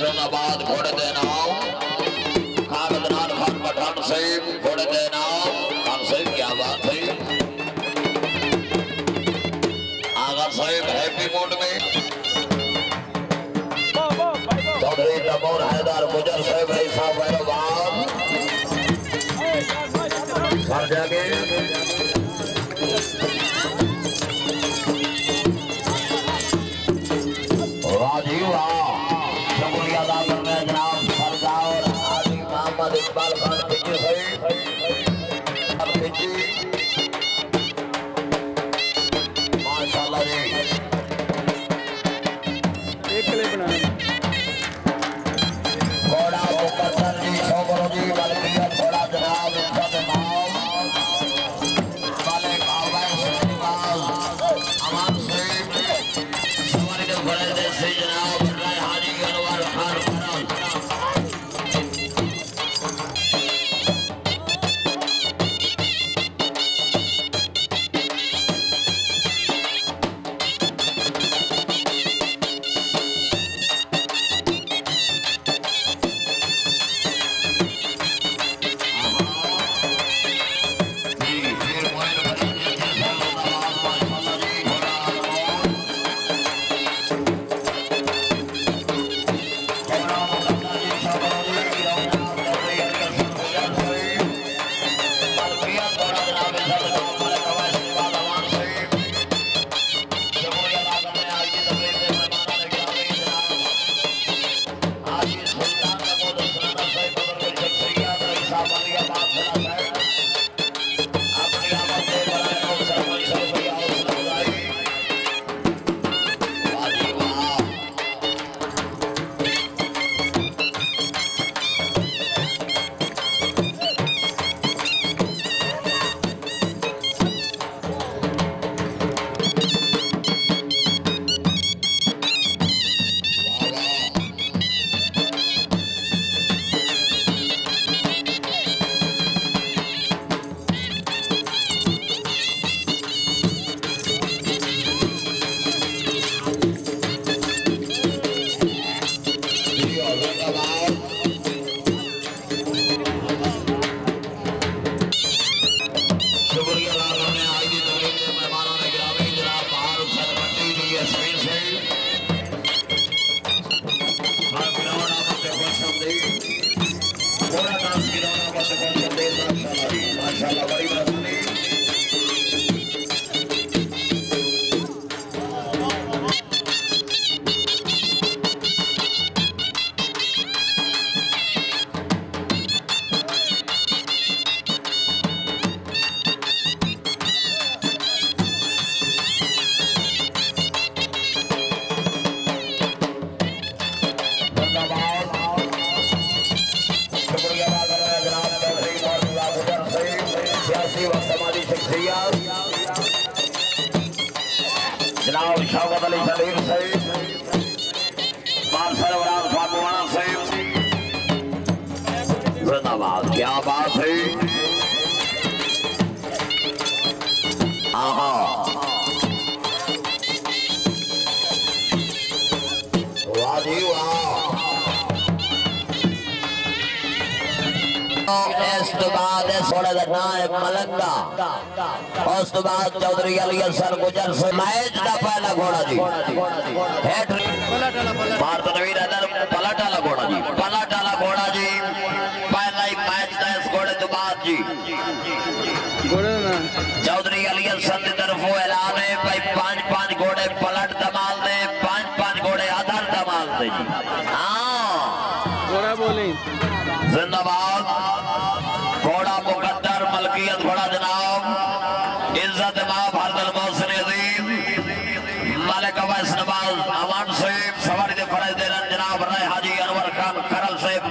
जिंदाबाद घोड़े दे नाम कागदनाथ खान पठान साहिब घोड़े दे नाम खान साहिब क्या बात है आगा साहिब हैप्पी मूड में चौधरी टपोर हैदर गुजर साहिब ऐसा भैरवान सर जाके राजीव शुक्रिया अदा करने जनाब सरदार आदि मोहम्मद इकबाल खान पिछी साहिब पिछी माशाल्लाह जी एक क्लिप बनाना घोड़ा मुकद्दर जी शोभरो जी बल्कियत घोड़ा जनाब इज्जत नाम मालिक अवैस निवास अमान साहिब सवारी के घोड़े दे से जनाब राय हाजी अनवर खान जनाब शौकत अली सलीम साहिब मान सरवराज फातुमाना साहिब जिंदाबाद क्या बात है आहा वाह जी वाह इस बाद मलंगा उस बाद चौधरी अली हसन गुजर से मैच का पहला घोड़ा जी भारत नवीर पलटाला घोड़ा जी पहला ही मैच था इस घोड़े के बाद जी चौधरी अली हसन की तरफ ऐलान है भाई 5-5 घोड़े पलट दमाल दे 5-5 घोड़े आधार दमाल दे जी हाँ घोड़ा बोली जिंदाबाद घोड़ा मुकद्दर मलकियत घोड़ा जनाब इज्जत मां भारत मोहसिन अजीम मालिक अवैस नवाज अमान साहिब सवारी दे फरज दे जनाब राय हाजी अनवर खान खरल साहिब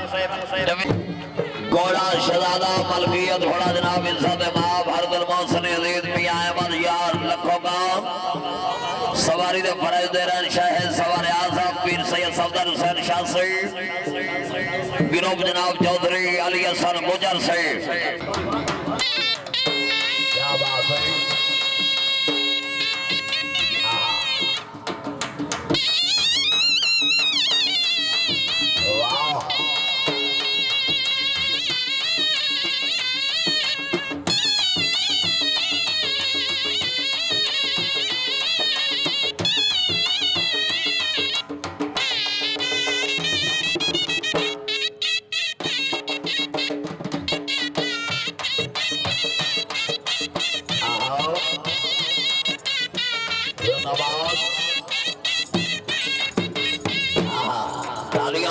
घोड़ा शहजादा मलकियत घोड़ा जनाब इज्जत मां भारत मोहसिन अजीम मियां अहमद यार लखों का सवारी दे फरज दे शाह सवार आजम पीर सैयद सफदर हुसैन शाह साहिब गिरोह जनाब चौधरी अली हसन गुजर साहिब क्या बात है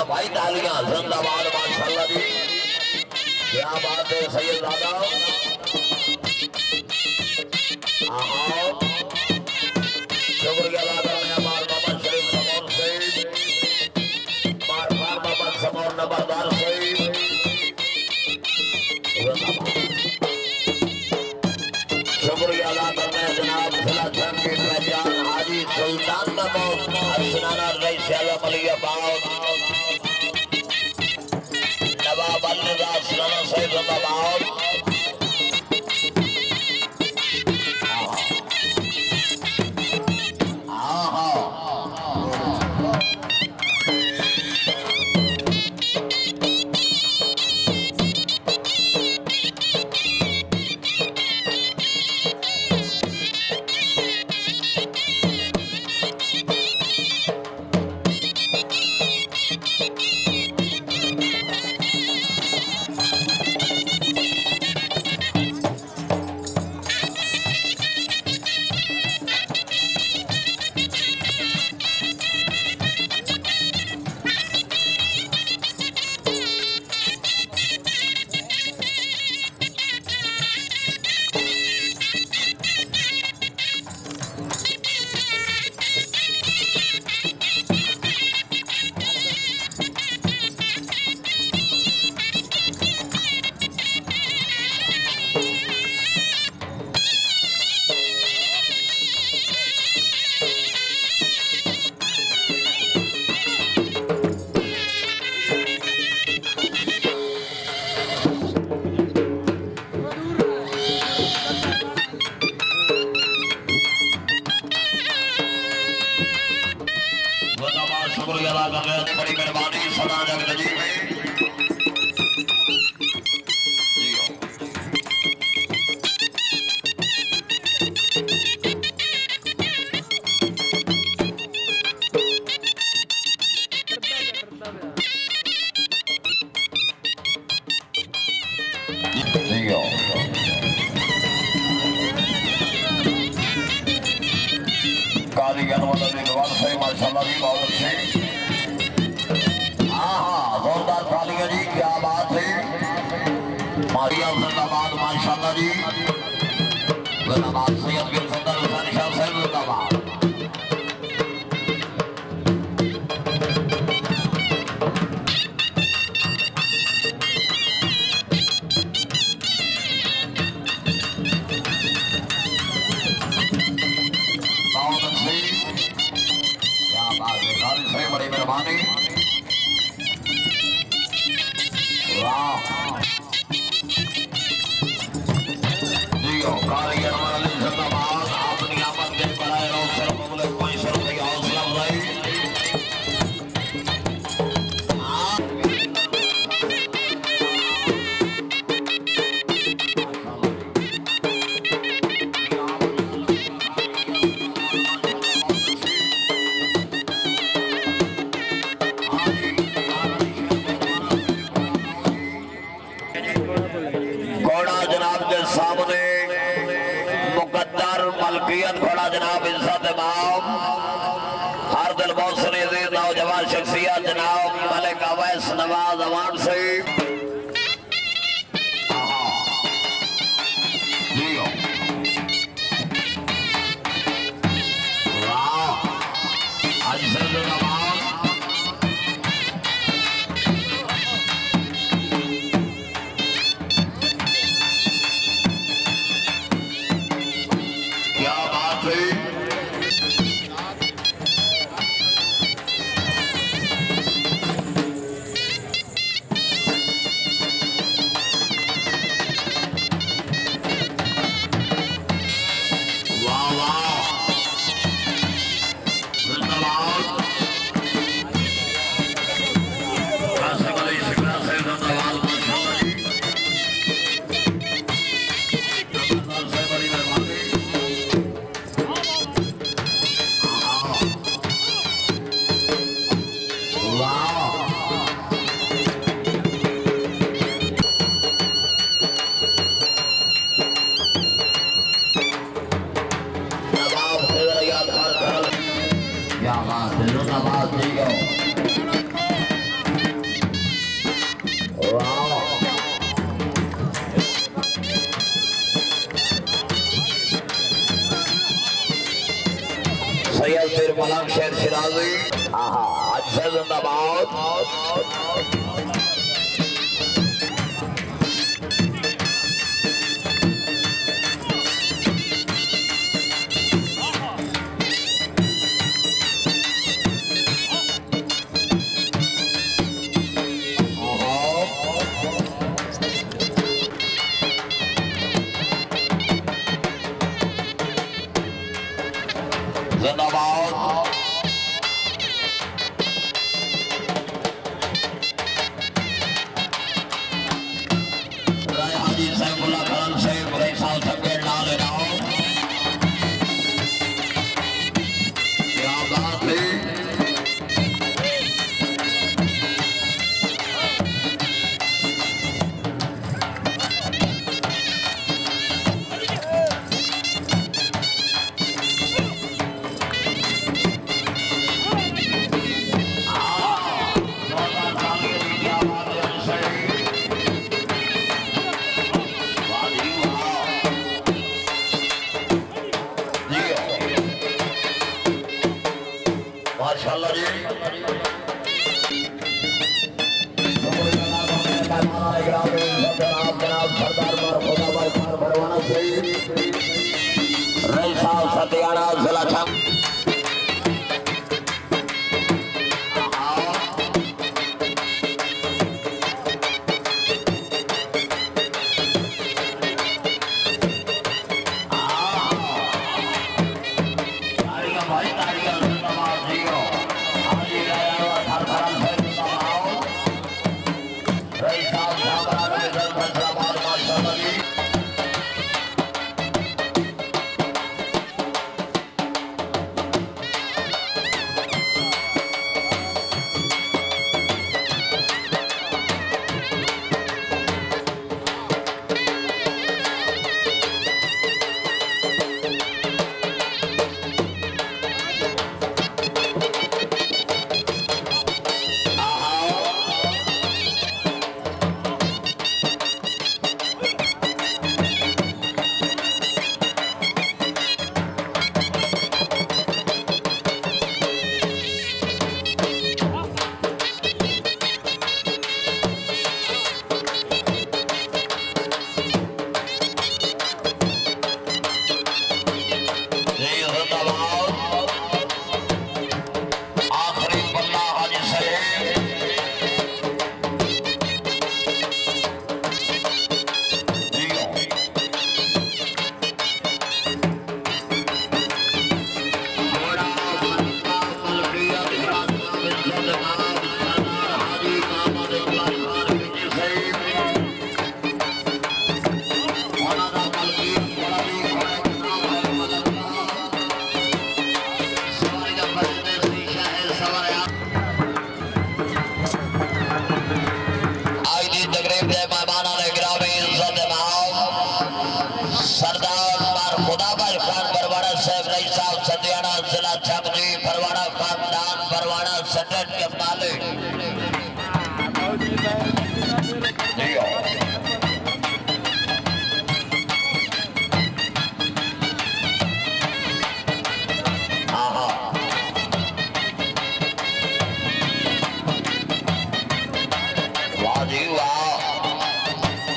भाई तालियां जिंदाबाद माशाल्लाह जी क्या बात है सैयद दादा आओ शुक्रिया अदा करने हमारे बाबा शरीफ समौर से बार बार बाबा समौर नंबरदार से शुक्रिया अदा करने जनाब जिला संघ के पहचान हाजी सुल्तान नमोद हसनाना रईस आलम अलियाबाद नवाब अल्लाह राना सैयद नवाब शुक्रिया अदा कर रहे हैं बड़ी मेहरबानी सदा जग नजीब है कारीगर माशाल्लाह जी बहुत अच्छे जोरदार तालियां जी क्या बात है मारिया जिंदाबाद माशाल्लाह जी जिंदाबाद सैयद बिन सदर हुसैन शाह साहब जिंदाबाद बड़ी मेहरबानी कारीगर वाले जिंदाबाद अपनी आमद के बढ़ाए रहो सिर्फ बोले 500 रुपये हौसला अफजाई मलकियत घोड़ा जनाब इज्जत इमाम हर दिल मोहसिन अजीज नौजवान शख्सियत जनाब मलिक अवैस नवाज अवान से मलक शेर शिराजी आज से जिंदाबाद जिंदाबाद राय हाजी सैफुल्लाह खान साहब रई साहब सबके डाल रहा हूं क्या बात है माशाल्लाह जी रई साहब सतियाना जिला छम वाह जी वाह